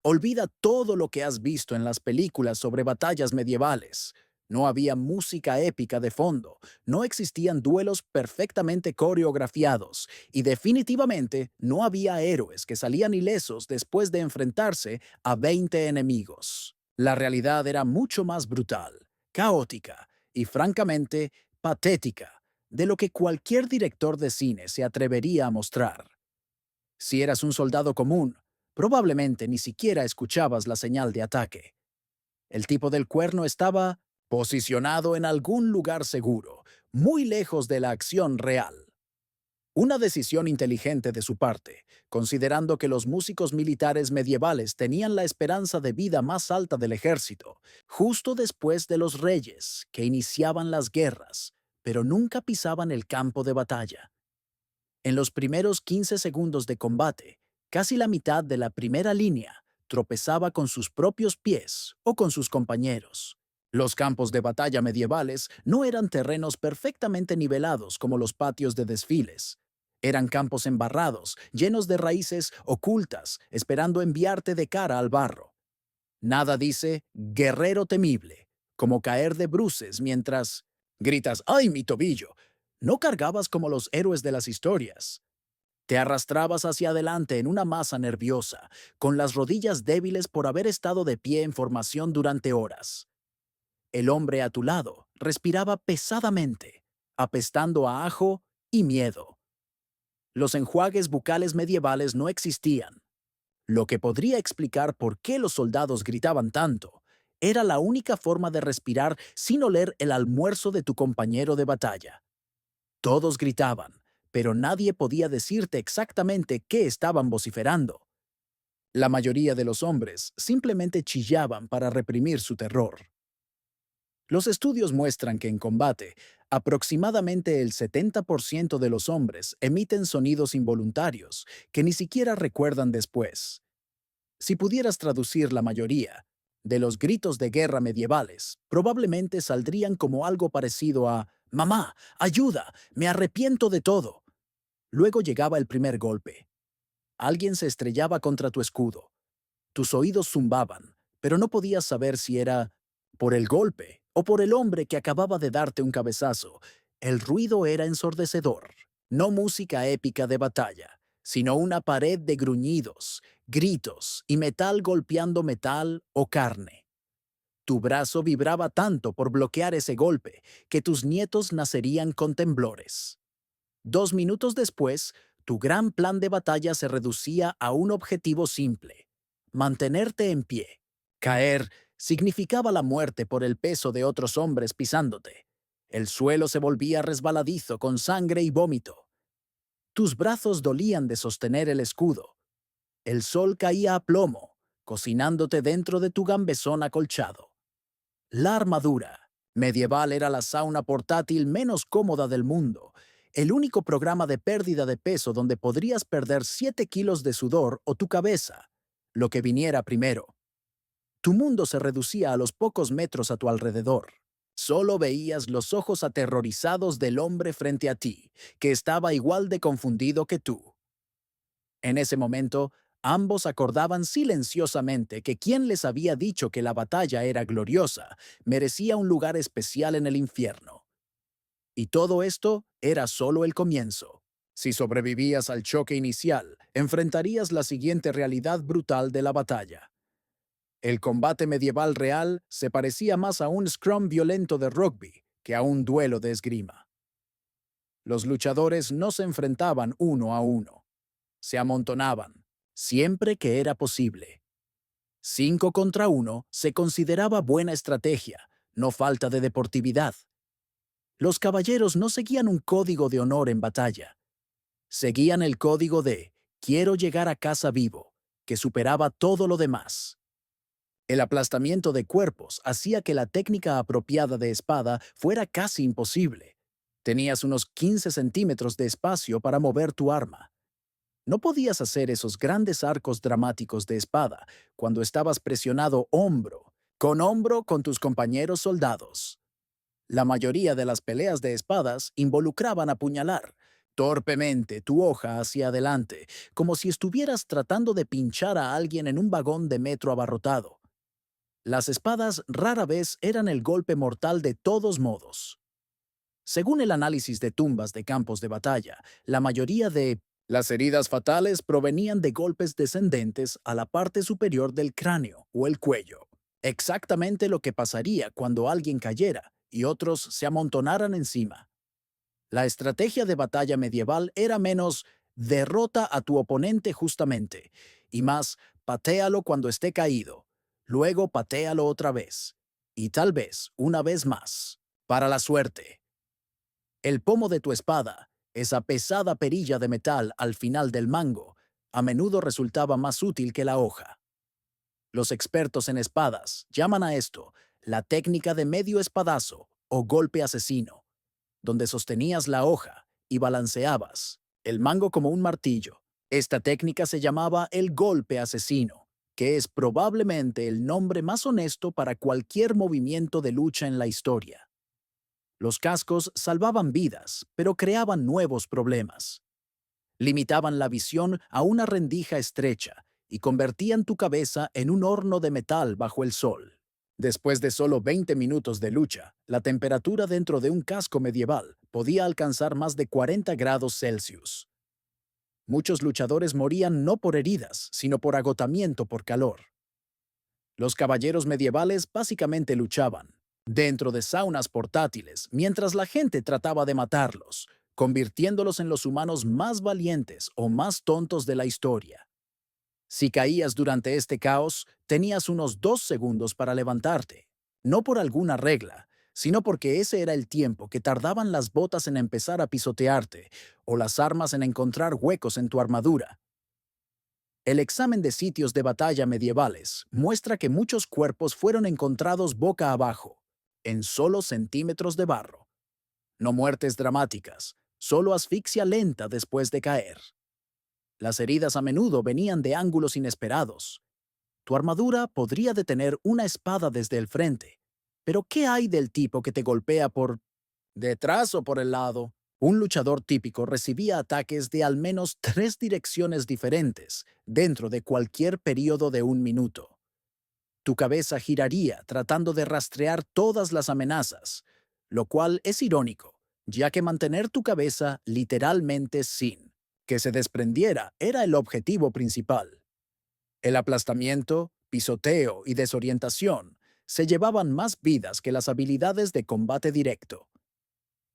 Olvida todo lo que has visto en las películas sobre batallas medievales. No había música épica de fondo, no existían duelos perfectamente coreografiados y definitivamente no había héroes que salían ilesos después de enfrentarse a 20 enemigos. La realidad era mucho más brutal, caótica y francamente patética de lo que cualquier director de cine se atrevería a mostrar. Si eras un soldado común, probablemente ni siquiera escuchabas la señal de ataque. El tipo del cuerno estaba posicionado en algún lugar seguro, muy lejos de la acción real. Una decisión inteligente de su parte, considerando que los músicos militares medievales tenían la esperanza de vida más alta del ejército, justo después de los reyes, que iniciaban las guerras, pero nunca pisaban el campo de batalla. En los primeros 15 segundos de combate, casi la mitad de la primera línea tropezaba con sus propios pies o con sus compañeros. Los campos de batalla medievales no eran terrenos perfectamente nivelados como los patios de desfiles. Eran campos embarrados, llenos de raíces ocultas, esperando enviarte de cara al barro. Nada dice guerrero temible, como caer de bruces mientras gritas ¡ay, mi tobillo! No cargabas como los héroes de las historias. Te arrastrabas hacia adelante en una masa nerviosa, con las rodillas débiles por haber estado de pie en formación durante horas. El hombre a tu lado respiraba pesadamente, apestando a ajo y miedo. Los enjuagues bucales medievales no existían, lo que podría explicar por qué los soldados gritaban tanto. Era la única forma de respirar sin oler el almuerzo de tu compañero de batalla. Todos gritaban, pero nadie podía decirte exactamente qué estaban vociferando. La mayoría de los hombres simplemente chillaban para reprimir su terror. Los estudios muestran que en combate, aproximadamente el 70% de los hombres emiten sonidos involuntarios que ni siquiera recuerdan después. Si pudieras traducir la mayoría de los gritos de guerra medievales, probablemente saldrían como algo parecido a «Mamá, ayuda, me arrepiento de todo». Luego llegaba el primer golpe. Alguien se estrellaba contra tu escudo. Tus oídos zumbaban, pero no podías saber si era por el golpe o por el hombre que acababa de darte un cabezazo. El ruido era ensordecedor. No música épica de batalla, sino una pared de gruñidos, gritos y metal golpeando metal o carne. Tu brazo vibraba tanto por bloquear ese golpe que tus nietos nacerían con temblores. 2 minutos después, tu gran plan de batalla se reducía a un objetivo simple: mantenerte en pie. Caer significaba la muerte por el peso de otros hombres pisándote. El suelo se volvía resbaladizo con sangre y vómito. Tus brazos dolían de sostener el escudo. El sol caía a plomo, cocinándote dentro de tu gambesón acolchado. La armadura medieval era la sauna portátil menos cómoda del mundo, el único programa de pérdida de peso donde podrías perder 7 kilos de sudor o tu cabeza, lo que viniera primero. Tu mundo se reducía a los pocos metros a tu alrededor. Solo veías los ojos aterrorizados del hombre frente a ti, que estaba igual de confundido que tú. En ese momento, ambos acordaban silenciosamente que quien les había dicho que la batalla era gloriosa merecía un lugar especial en el infierno. Y todo esto era solo el comienzo. Si sobrevivías al choque inicial, enfrentarías la siguiente realidad brutal de la batalla. El combate medieval real se parecía más a un scrum violento de rugby que a un duelo de esgrima. Los luchadores no se enfrentaban uno a uno. Se amontonaban, siempre que era posible. 5 contra 1 se consideraba buena estrategia, no falta de deportividad. Los caballeros no seguían un código de honor en batalla. Seguían el código de «quiero llegar a casa vivo», que superaba todo lo demás. El aplastamiento de cuerpos hacía que la técnica apropiada de espada fuera casi imposible. Tenías unos 15 centímetros de espacio para mover tu arma. No podías hacer esos grandes arcos dramáticos de espada cuando estabas presionado hombro con tus compañeros soldados. La mayoría de las peleas de espadas involucraban apuñalar. torpemente tu hoja hacia adelante, como si estuvieras tratando de pinchar a alguien en un vagón de metro abarrotado. Las espadas rara vez eran el golpe mortal de todos modos. Según el análisis de tumbas de campos de batalla, la mayoría de las heridas fatales provenían de golpes descendentes a la parte superior del cráneo o el cuello. Exactamente lo que pasaría cuando alguien cayera y otros se amontonaran encima. La estrategia de batalla medieval era menos derrota a tu oponente justamente y más patéalo cuando esté caído, luego patéalo otra vez y tal vez una vez más. Para la suerte. El pomo de tu espada, esa pesada perilla de metal al final del mango, a menudo resultaba más útil que la hoja. Los expertos en espadas llaman a esto la técnica de medio espadazo o golpe asesino, donde sostenías la hoja y balanceabas el mango como un martillo. Esta técnica se llamaba el golpe asesino, que es probablemente el nombre más honesto para cualquier movimiento de lucha en la historia. Los cascos salvaban vidas, pero creaban nuevos problemas. Limitaban la visión a una rendija estrecha y convertían tu cabeza en un horno de metal bajo el sol. Después de solo 20 minutos de lucha, la temperatura dentro de un casco medieval podía alcanzar más de 40 grados Celsius. Muchos luchadores morían no por heridas, sino por agotamiento por calor. Los caballeros medievales básicamente luchaban dentro de saunas portátiles mientras la gente trataba de matarlos, convirtiéndolos en los humanos más valientes o más tontos de la historia. Si caías durante este caos, tenías unos 2 segundos para levantarte, no por alguna regla, sino porque ese era el tiempo que tardaban las botas en empezar a pisotearte o las armas en encontrar huecos en tu armadura. El examen de sitios de batalla medievales muestra que muchos cuerpos fueron encontrados boca abajo, en solo centímetros de barro. No muertes dramáticas, solo asfixia lenta después de caer. Las heridas a menudo venían de ángulos inesperados. Tu armadura podría detener una espada desde el frente, pero ¿qué hay del tipo que te golpea por detrás o por el lado? Un luchador típico recibía ataques de al menos 3 direcciones diferentes dentro de cualquier periodo de un minuto. Tu cabeza giraría tratando de rastrear todas las amenazas, lo cual es irónico, ya que mantener tu cabeza literalmente sin que se desprendiera era el objetivo principal. El aplastamiento, pisoteo y desorientación se llevaban más vidas que las habilidades de combate directo.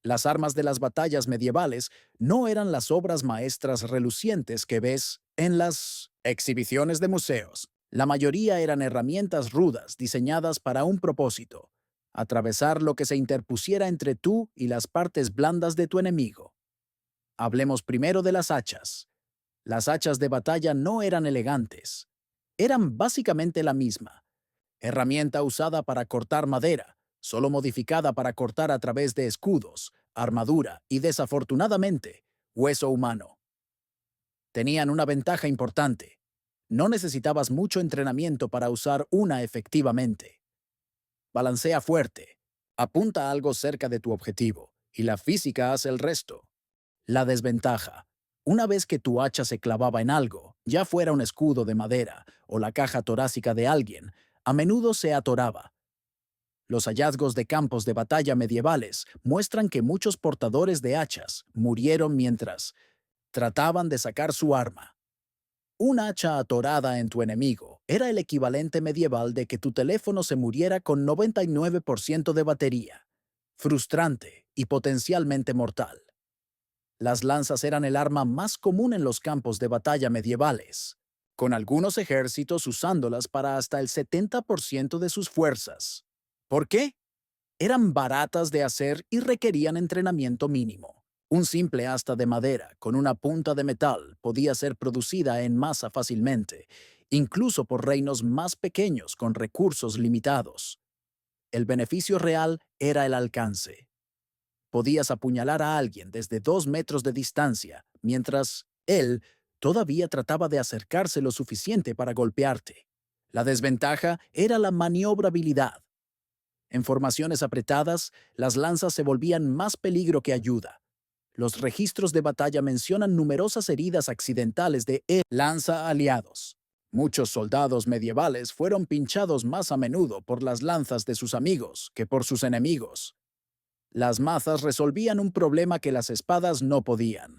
Las armas de las batallas medievales no eran las obras maestras relucientes que ves en las exhibiciones de museos. La mayoría eran herramientas rudas diseñadas para un propósito: atravesar lo que se interpusiera entre tú y las partes blandas de tu enemigo. Hablemos primero de las hachas. Las hachas de batalla no eran elegantes. Eran básicamente la misma herramienta usada para cortar madera, solo modificada para cortar a través de escudos, armadura y, desafortunadamente, hueso humano. Tenían una ventaja importante. No necesitabas mucho entrenamiento para usar una efectivamente. Balancea fuerte, apunta algo cerca de tu objetivo, y la física hace el resto. La desventaja. Una vez que tu hacha se clavaba en algo, ya fuera un escudo de madera o la caja torácica de alguien, a menudo se atoraba. Los hallazgos de campos de batalla medievales muestran que muchos portadores de hachas murieron mientras trataban de sacar su arma. Un hacha atorada en tu enemigo era el equivalente medieval de que tu teléfono se muriera con 99% de batería. Frustrante y potencialmente mortal. Las lanzas eran el arma más común en los campos de batalla medievales, con algunos ejércitos usándolas para hasta el 70% de sus fuerzas. ¿Por qué? Eran baratas de hacer y requerían entrenamiento mínimo. Un simple asta de madera con una punta de metal podía ser producida en masa fácilmente, incluso por reinos más pequeños con recursos limitados. El beneficio real era el alcance. Podías apuñalar a alguien desde 2 metros de distancia, mientras él todavía trataba de acercarse lo suficiente para golpearte. La desventaja era la maniobrabilidad. En formaciones apretadas, las lanzas se volvían más peligro que ayuda. Los registros de batalla mencionan numerosas heridas accidentales de lanza aliados. Muchos soldados medievales fueron pinchados más a menudo por las lanzas de sus amigos que por sus enemigos. Las mazas resolvían un problema que las espadas no podían: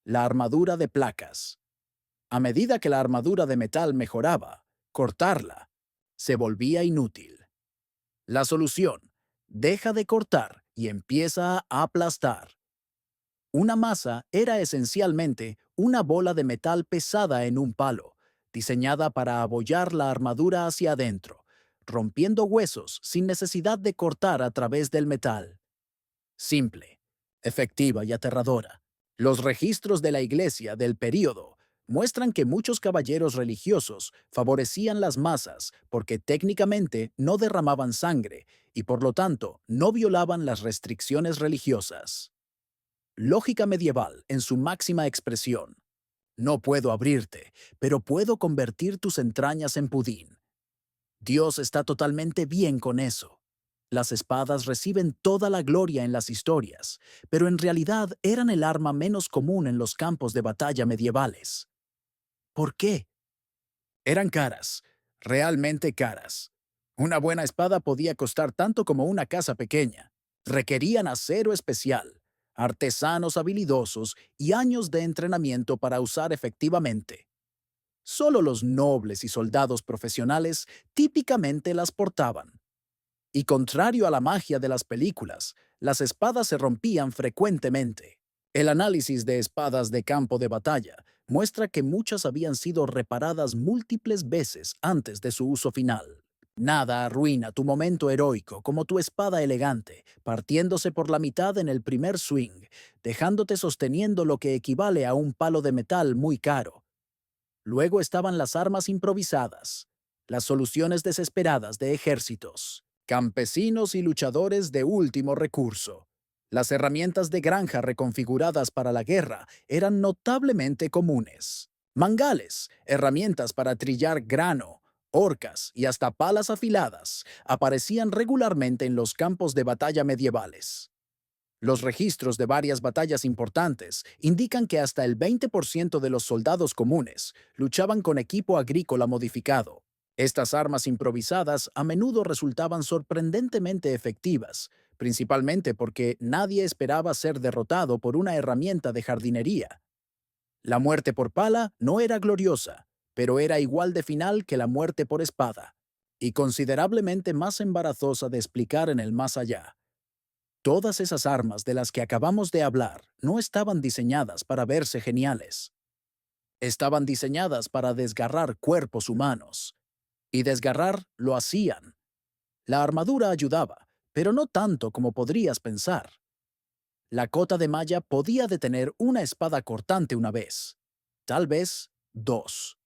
la armadura de placas. A medida que la armadura de metal mejoraba, cortarla se volvía inútil. La solución: deja de cortar y empieza a aplastar. Una masa era esencialmente una bola de metal pesada en un palo, diseñada para abollar la armadura hacia adentro, rompiendo huesos sin necesidad de cortar a través del metal. Simple, efectiva y aterradora. Los registros de la Iglesia del período muestran que muchos caballeros religiosos favorecían las masas porque técnicamente no derramaban sangre y por lo tanto no violaban las restricciones religiosas. Lógica medieval en su máxima expresión. No puedo abrirte, pero puedo convertir tus entrañas en pudín. Dios está totalmente bien con eso. Las espadas reciben toda la gloria en las historias, pero en realidad eran el arma menos común en los campos de batalla medievales. ¿Por qué? Eran caras, realmente caras. Una buena espada podía costar tanto como una casa pequeña. Requerían acero especial, artesanos habilidosos y años de entrenamiento para usar efectivamente. Solo los nobles y soldados profesionales típicamente las portaban. Y contrario a la magia de las películas, las espadas se rompían frecuentemente. El análisis de espadas de campo de batalla muestra que muchas habían sido reparadas múltiples veces antes de su uso final. Nada arruina tu momento heroico como tu espada elegante, partiéndose por la mitad en el primer swing, dejándote sosteniendo lo que equivale a un palo de metal muy caro. Luego estaban las armas improvisadas, las soluciones desesperadas de ejércitos, campesinos y luchadores de último recurso. Las herramientas de granja reconfiguradas para la guerra eran notablemente comunes. Mangales, herramientas para trillar grano, horcas y hasta palas afiladas, aparecían regularmente en los campos de batalla medievales. Los registros de varias batallas importantes indican que hasta el 20% de los soldados comunes luchaban con equipo agrícola modificado. Estas armas improvisadas a menudo resultaban sorprendentemente efectivas, principalmente porque nadie esperaba ser derrotado por una herramienta de jardinería. La muerte por pala no era gloriosa, pero era igual de final que la muerte por espada, y considerablemente más embarazosa de explicar en el más allá. Todas esas armas de las que acabamos de hablar no estaban diseñadas para verse geniales. Estaban diseñadas para desgarrar cuerpos humanos. Y desgarrar lo hacían. La armadura ayudaba, pero no tanto como podrías pensar. La cota de malla podía detener una espada cortante una vez. Tal vez dos.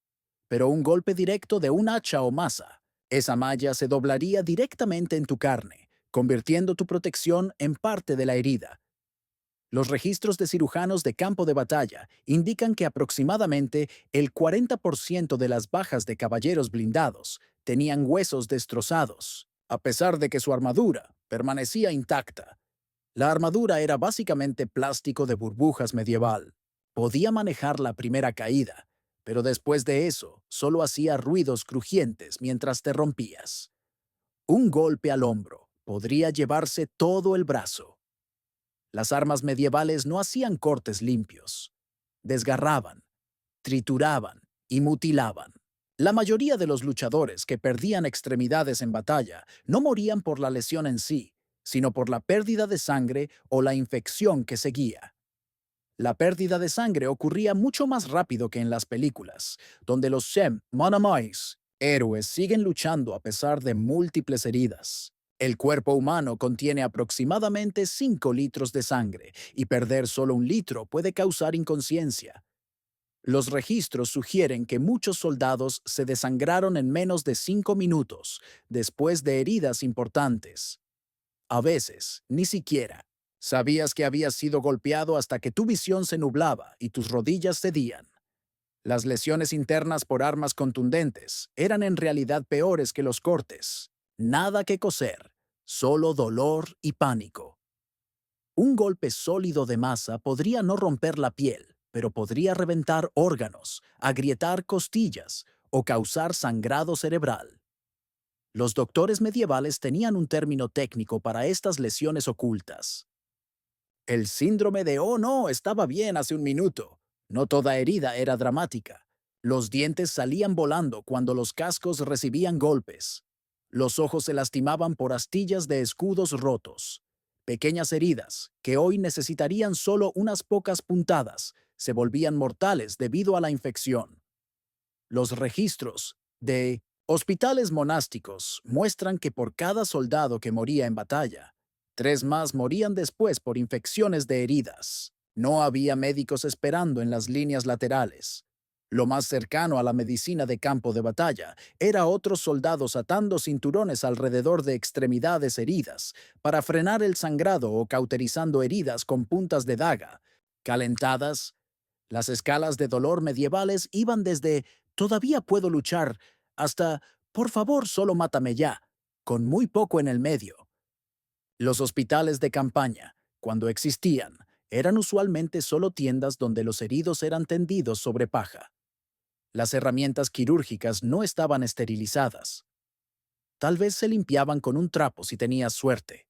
Pero un golpe directo de un hacha o maza, esa malla se doblaría directamente en tu carne, convirtiendo tu protección en parte de la herida. Los registros de cirujanos de campo de batalla indican que aproximadamente el 40% de las bajas de caballeros blindados tenían huesos destrozados, a pesar de que su armadura permanecía intacta. La armadura era básicamente plástico de burbujas medieval. Podía manejar la primera caída, pero después de eso solo hacía ruidos crujientes mientras te rompías. Un golpe al hombro podría llevarse todo el brazo. Las armas medievales no hacían cortes limpios. Desgarraban, trituraban y mutilaban. La mayoría de los luchadores que perdían extremidades en batalla no morían por la lesión en sí, sino por la pérdida de sangre o la infección que seguía. La pérdida de sangre ocurría mucho más rápido que en las películas, donde los Shem Monomais, héroes, siguen luchando a pesar de múltiples heridas. El cuerpo humano contiene aproximadamente 5 litros de sangre, y perder solo un litro puede causar inconsciencia. Los registros sugieren que muchos soldados se desangraron en menos de 5 minutos, después de heridas importantes. A veces, ni siquiera. Sabías que habías sido golpeado hasta que tu visión se nublaba y tus rodillas cedían. Las lesiones internas por armas contundentes eran en realidad peores que los cortes. Nada que coser, solo dolor y pánico. Un golpe sólido de masa podría no romper la piel, pero podría reventar órganos, agrietar costillas o causar sangrado cerebral. Los doctores medievales tenían un término técnico para estas lesiones ocultas. El síndrome de «oh no, estaba bien hace un minuto». No toda herida era dramática. Los dientes salían volando cuando los cascos recibían golpes. Los ojos se lastimaban por astillas de escudos rotos. Pequeñas heridas, que hoy necesitarían solo unas pocas puntadas, se volvían mortales debido a la infección. Los registros de hospitales monásticos muestran que por cada soldado que moría en batalla, 3 más morían después por infecciones de heridas. No había médicos esperando en las líneas laterales. Lo más cercano a la medicina de campo de batalla era otros soldados atando cinturones alrededor de extremidades heridas para frenar el sangrado o cauterizando heridas con puntas de daga, calentadas. Las escalas de dolor medievales iban desde «todavía puedo luchar» hasta «por favor, solo mátame ya», con muy poco en el medio. Los hospitales de campaña, cuando existían, eran usualmente solo tiendas donde los heridos eran tendidos sobre paja. Las herramientas quirúrgicas no estaban esterilizadas. Tal vez se limpiaban con un trapo si tenías suerte.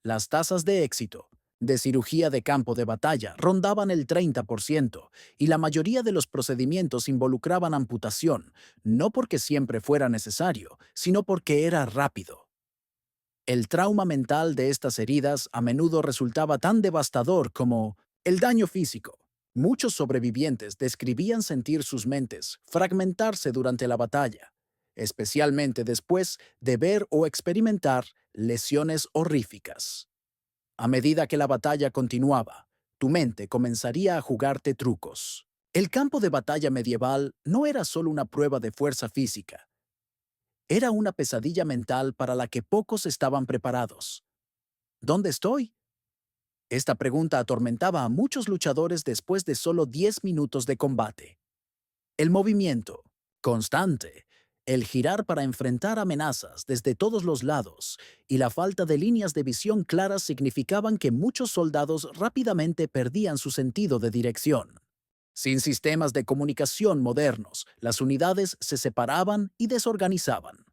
Las tasas de éxito de cirugía de campo de batalla rondaban el 30% y la mayoría de los procedimientos involucraban amputación, no porque siempre fuera necesario, sino porque era rápido. El trauma mental de estas heridas a menudo resultaba tan devastador como el daño físico. Muchos sobrevivientes describían sentir sus mentes fragmentarse durante la batalla, especialmente después de ver o experimentar lesiones horríficas. A medida que la batalla continuaba, tu mente comenzaría a jugarte trucos. El campo de batalla medieval no era solo una prueba de fuerza física, era una pesadilla mental para la que pocos estaban preparados. ¿Dónde estoy? Esta pregunta atormentaba a muchos luchadores después de solo 10 minutos de combate. El movimiento, constante, el girar para enfrentar amenazas desde todos los lados y la falta de líneas de visión claras significaban que muchos soldados rápidamente perdían su sentido de dirección. Sin sistemas de comunicación modernos, las unidades se separaban y desorganizaban.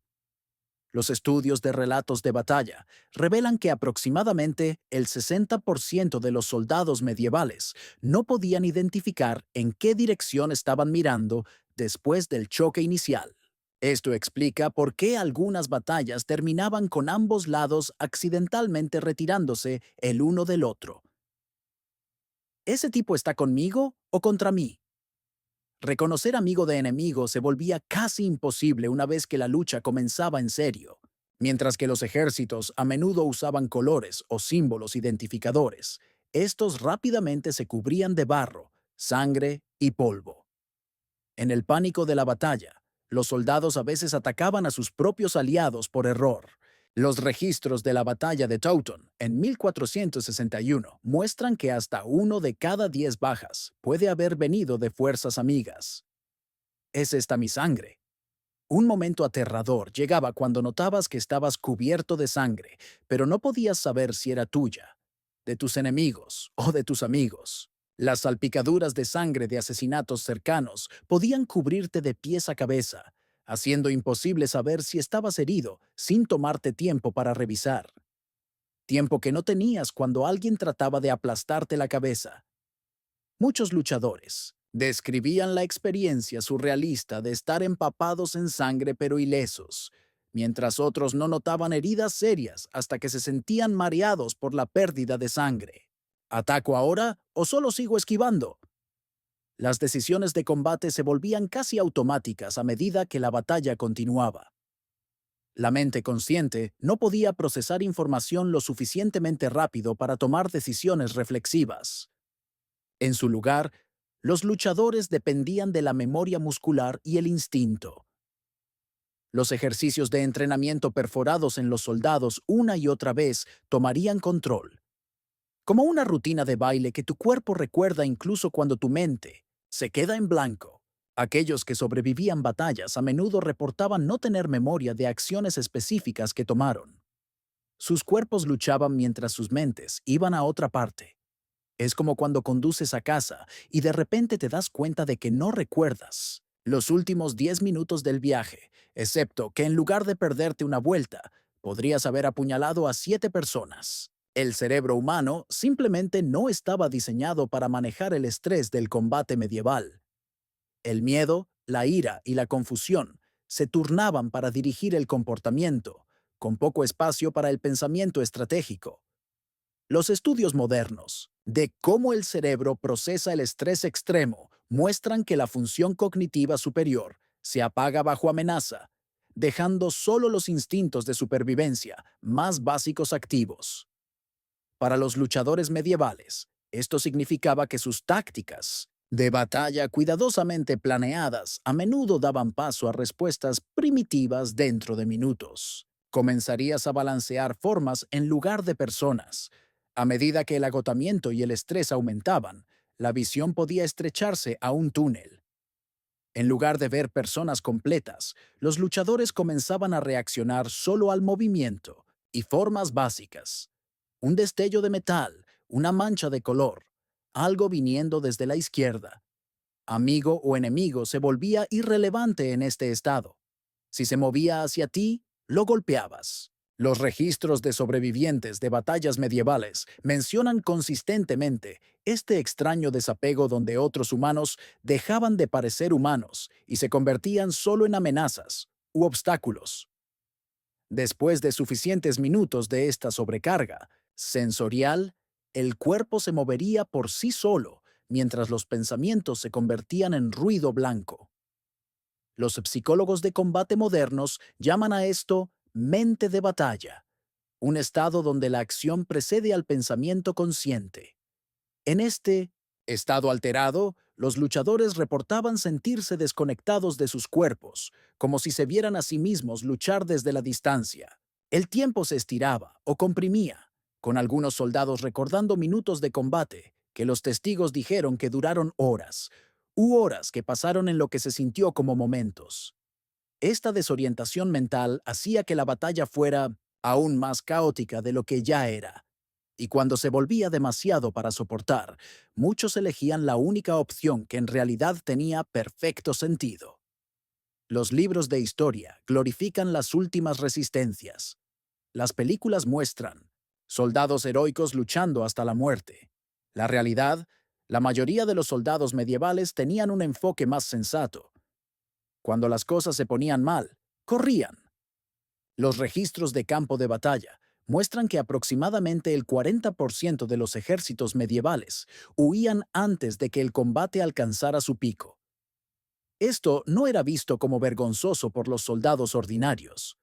Los estudios de relatos de batalla revelan que aproximadamente el 60% de los soldados medievales no podían identificar en qué dirección estaban mirando después del choque inicial. Esto explica por qué algunas batallas terminaban con ambos lados accidentalmente retirándose el uno del otro. ¿Ese tipo está conmigo o contra mí? Reconocer amigo de enemigo se volvía casi imposible una vez que la lucha comenzaba en serio. Mientras que los ejércitos a menudo usaban colores o símbolos identificadores, estos rápidamente se cubrían de barro, sangre y polvo. En el pánico de la batalla, los soldados a veces atacaban a sus propios aliados por error. Los registros de la batalla de Teuton en 1461 muestran que hasta 1 de cada 10 bajas puede haber venido de fuerzas amigas. ¿Es esta mi sangre? Un momento aterrador llegaba cuando notabas que estabas cubierto de sangre, pero no podías saber si era tuya, de tus enemigos o de tus amigos. Las salpicaduras de sangre de asesinatos cercanos podían cubrirte de pies a cabeza, haciendo imposible saber si estabas herido sin tomarte tiempo para revisar. Tiempo que no tenías cuando alguien trataba de aplastarte la cabeza. Muchos luchadores describían la experiencia surrealista de estar empapados en sangre pero ilesos, mientras otros no notaban heridas serias hasta que se sentían mareados por la pérdida de sangre. ¿Ataco ahora o solo sigo esquivando? Las decisiones de combate se volvían casi automáticas a medida que la batalla continuaba. La mente consciente no podía procesar información lo suficientemente rápido para tomar decisiones reflexivas. En su lugar, los luchadores dependían de la memoria muscular y el instinto. Los ejercicios de entrenamiento perforados en los soldados una y otra vez tomarían control, como una rutina de baile que tu cuerpo recuerda incluso cuando tu mente se queda en blanco. Aquellos que sobrevivían batallas a menudo reportaban no tener memoria de acciones específicas que tomaron. Sus cuerpos luchaban mientras sus mentes iban a otra parte. Es como cuando conduces a casa y de repente te das cuenta de que no recuerdas los últimos 10 minutos del viaje, excepto que en lugar de perderte una vuelta, podrías haber apuñalado a 7 personas. El cerebro humano simplemente no estaba diseñado para manejar el estrés del combate medieval. El miedo, la ira y la confusión se turnaban para dirigir el comportamiento, con poco espacio para el pensamiento estratégico. Los estudios modernos de cómo el cerebro procesa el estrés extremo muestran que la función cognitiva superior se apaga bajo amenaza, dejando solo los instintos de supervivencia más básicos activos. Para los luchadores medievales, esto significaba que sus tácticas de batalla cuidadosamente planeadas a menudo daban paso a respuestas primitivas dentro de minutos. Comenzarías a balancear formas en lugar de personas. A medida que el agotamiento y el estrés aumentaban, la visión podía estrecharse a un túnel. En lugar de ver personas completas, los luchadores comenzaban a reaccionar solo al movimiento y formas básicas. Un destello de metal, una mancha de color, algo viniendo desde la izquierda. Amigo o enemigo se volvía irrelevante en este estado. Si se movía hacia ti, lo golpeabas. Los registros de sobrevivientes de batallas medievales mencionan consistentemente este extraño desapego donde otros humanos dejaban de parecer humanos y se convertían solo en amenazas u obstáculos. Después de suficientes minutos de esta sobrecarga sensorial, el cuerpo se movería por sí solo, mientras los pensamientos se convertían en ruido blanco. Los psicólogos de combate modernos llaman a esto mente de batalla, un estado donde la acción precede al pensamiento consciente. En este estado alterado, los luchadores reportaban sentirse desconectados de sus cuerpos, como si se vieran a sí mismos luchar desde la distancia. El tiempo se estiraba o comprimía, con algunos soldados recordando minutos de combate que los testigos dijeron que duraron horas, u horas que pasaron en lo que se sintió como momentos. Esta desorientación mental hacía que la batalla fuera aún más caótica de lo que ya era. Y cuando se volvía demasiado para soportar, muchos elegían la única opción que en realidad tenía perfecto sentido. Los libros de historia glorifican las últimas resistencias. Las películas muestran soldados heroicos luchando hasta la muerte. La realidad, la mayoría de los soldados medievales tenían un enfoque más sensato. Cuando las cosas se ponían mal, corrían. Los registros de campo de batalla muestran que aproximadamente el 40% de los ejércitos medievales huían antes de que el combate alcanzara su pico. Esto no era visto como vergonzoso por los soldados ordinarios.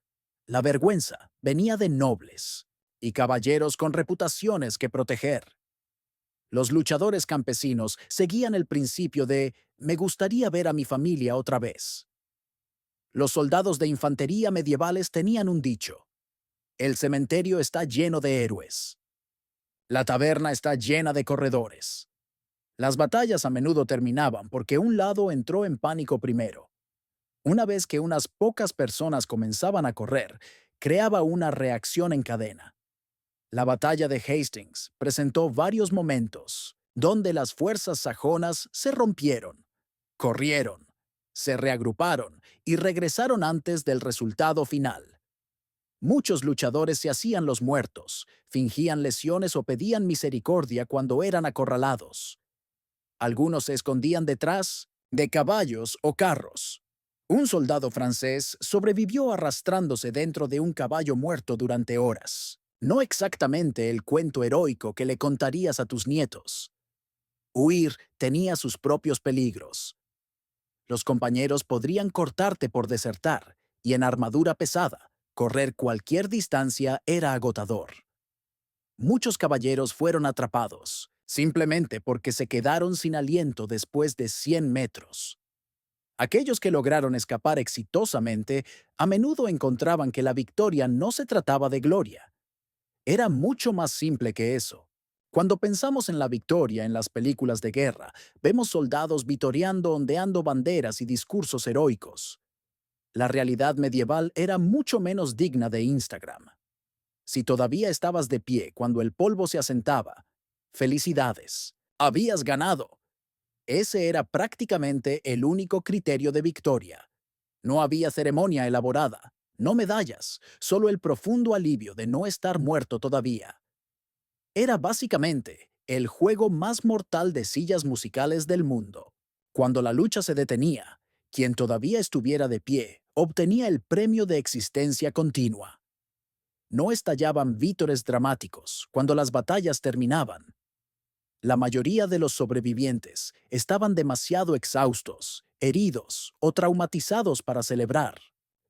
La vergüenza venía de nobles y caballeros con reputaciones que proteger. Los luchadores campesinos seguían el principio de «me gustaría ver a mi familia otra vez». Los soldados de infantería medievales tenían un dicho: el cementerio está lleno de héroes. La taberna está llena de corredores. Las batallas a menudo terminaban porque un lado entró en pánico primero. Una vez que unas pocas personas comenzaban a correr, creaba una reacción en cadena. La batalla de Hastings presentó varios momentos donde las fuerzas sajonas se rompieron, corrieron, se reagruparon y regresaron antes del resultado final. Muchos luchadores se hacían los muertos, fingían lesiones o pedían misericordia cuando eran acorralados. Algunos se escondían detrás de caballos o carros. Un soldado francés sobrevivió arrastrándose dentro de un caballo muerto durante horas. No exactamente el cuento heroico que le contarías a tus nietos. Huir tenía sus propios peligros. Los compañeros podrían cortarte por desertar, y en armadura pesada, correr cualquier distancia era agotador. Muchos caballeros fueron atrapados, simplemente porque se quedaron sin aliento después de 100 metros. Aquellos que lograron escapar exitosamente a menudo encontraban que la victoria no se trataba de gloria. Era mucho más simple que eso. Cuando pensamos en la victoria en las películas de guerra, vemos soldados vitoreando ondeando banderas y discursos heroicos. La realidad medieval era mucho menos digna de Instagram. Si todavía estabas de pie cuando el polvo se asentaba, felicidades, habías ganado. Ese era prácticamente el único criterio de victoria. No había ceremonia elaborada, no medallas, solo el profundo alivio de no estar muerto todavía. Era básicamente el juego más mortal de sillas musicales del mundo. Cuando la lucha se detenía, quien todavía estuviera de pie obtenía el premio de existencia continua. No estallaban vítores dramáticos cuando las batallas terminaban. La mayoría de los sobrevivientes estaban demasiado exhaustos, heridos o traumatizados para celebrar.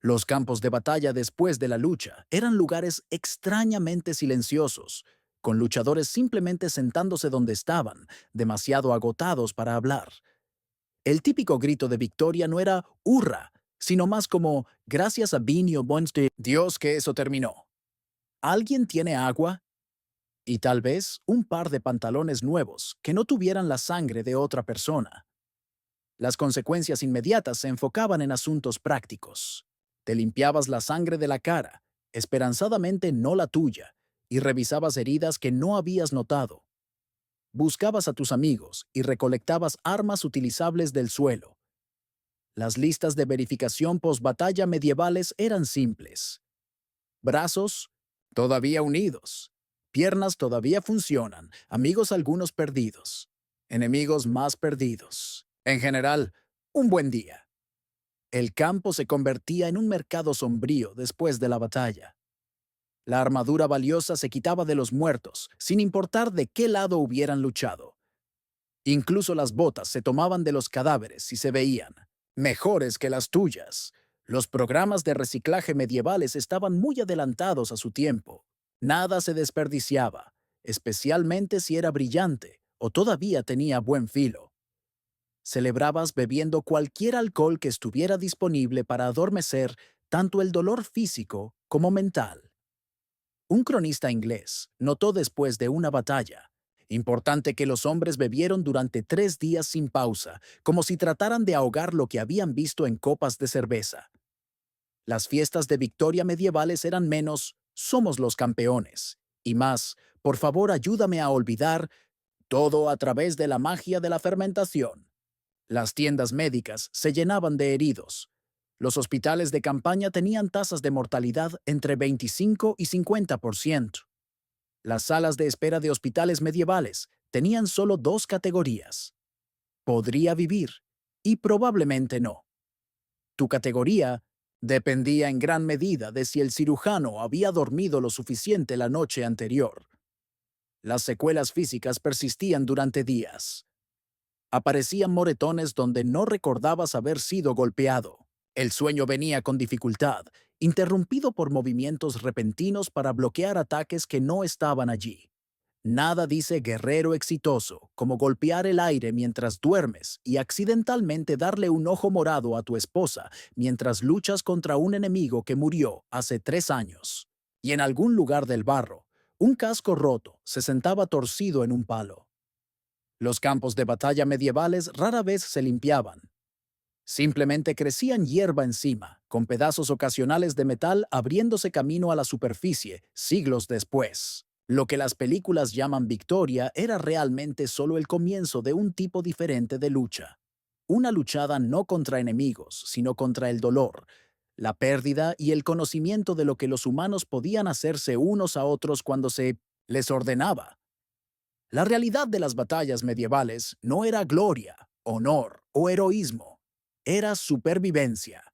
Los campos de batalla después de la lucha eran lugares extrañamente silenciosos, con luchadores simplemente sentándose donde estaban, demasiado agotados para hablar. El típico grito de victoria no era ¡hurra!, sino más como gracias a Vinio Bonste, Dios que eso terminó. ¿Alguien tiene agua? Y tal vez un par de pantalones nuevos que no tuvieran la sangre de otra persona. Las consecuencias inmediatas se enfocaban en asuntos prácticos. Te limpiabas la sangre de la cara, esperanzadamente no la tuya, y revisabas heridas que no habías notado. Buscabas a tus amigos y recolectabas armas utilizables del suelo. Las listas de verificación post-batalla medievales eran simples. Brazos, todavía unidos. Piernas todavía funcionan, amigos algunos perdidos. Enemigos más perdidos. En general, un buen día. El campo se convertía en un mercado sombrío después de la batalla. La armadura valiosa se quitaba de los muertos, sin importar de qué lado hubieran luchado. Incluso las botas se tomaban de los cadáveres si se veían mejores que las tuyas. Los programas de reciclaje medievales estaban muy adelantados a su tiempo. Nada se desperdiciaba, especialmente si era brillante o todavía tenía buen filo. Celebrabas bebiendo cualquier alcohol que estuviera disponible para adormecer tanto el dolor físico como mental. Un cronista inglés notó después de una batalla, importante que los hombres bebieron durante 3 días sin pausa, como si trataran de ahogar lo que habían visto en copas de cerveza. Las fiestas de victoria medievales eran menos «somos los campeones» y más «por favor ayúdame a olvidar todo a través de la magia de la fermentación». Las tiendas médicas se llenaban de heridos. Los hospitales de campaña tenían tasas de mortalidad entre 25 y 50%. Las salas de espera de hospitales medievales tenían solo dos categorías: podría vivir y probablemente no. Tu categoría dependía en gran medida de si el cirujano había dormido lo suficiente la noche anterior. Las secuelas físicas persistían durante días. Aparecían moretones donde no recordabas haber sido golpeado. El sueño venía con dificultad, interrumpido por movimientos repentinos para bloquear ataques que no estaban allí. Nada dice guerrero exitoso como golpear el aire mientras duermes y accidentalmente darle un ojo morado a tu esposa mientras luchas contra un enemigo que murió hace 3 años. Y en algún lugar del barro, un casco roto se sentaba torcido en un palo. Los campos de batalla medievales rara vez se limpiaban. Simplemente crecían hierba encima, con pedazos ocasionales de metal abriéndose camino a la superficie siglos después. Lo que las películas llaman victoria era realmente solo el comienzo de un tipo diferente de lucha. Una luchada no contra enemigos, sino contra el dolor, la pérdida y el conocimiento de lo que los humanos podían hacerse unos a otros cuando se les ordenaba. La realidad de las batallas medievales no era gloria, honor o heroísmo, era supervivencia.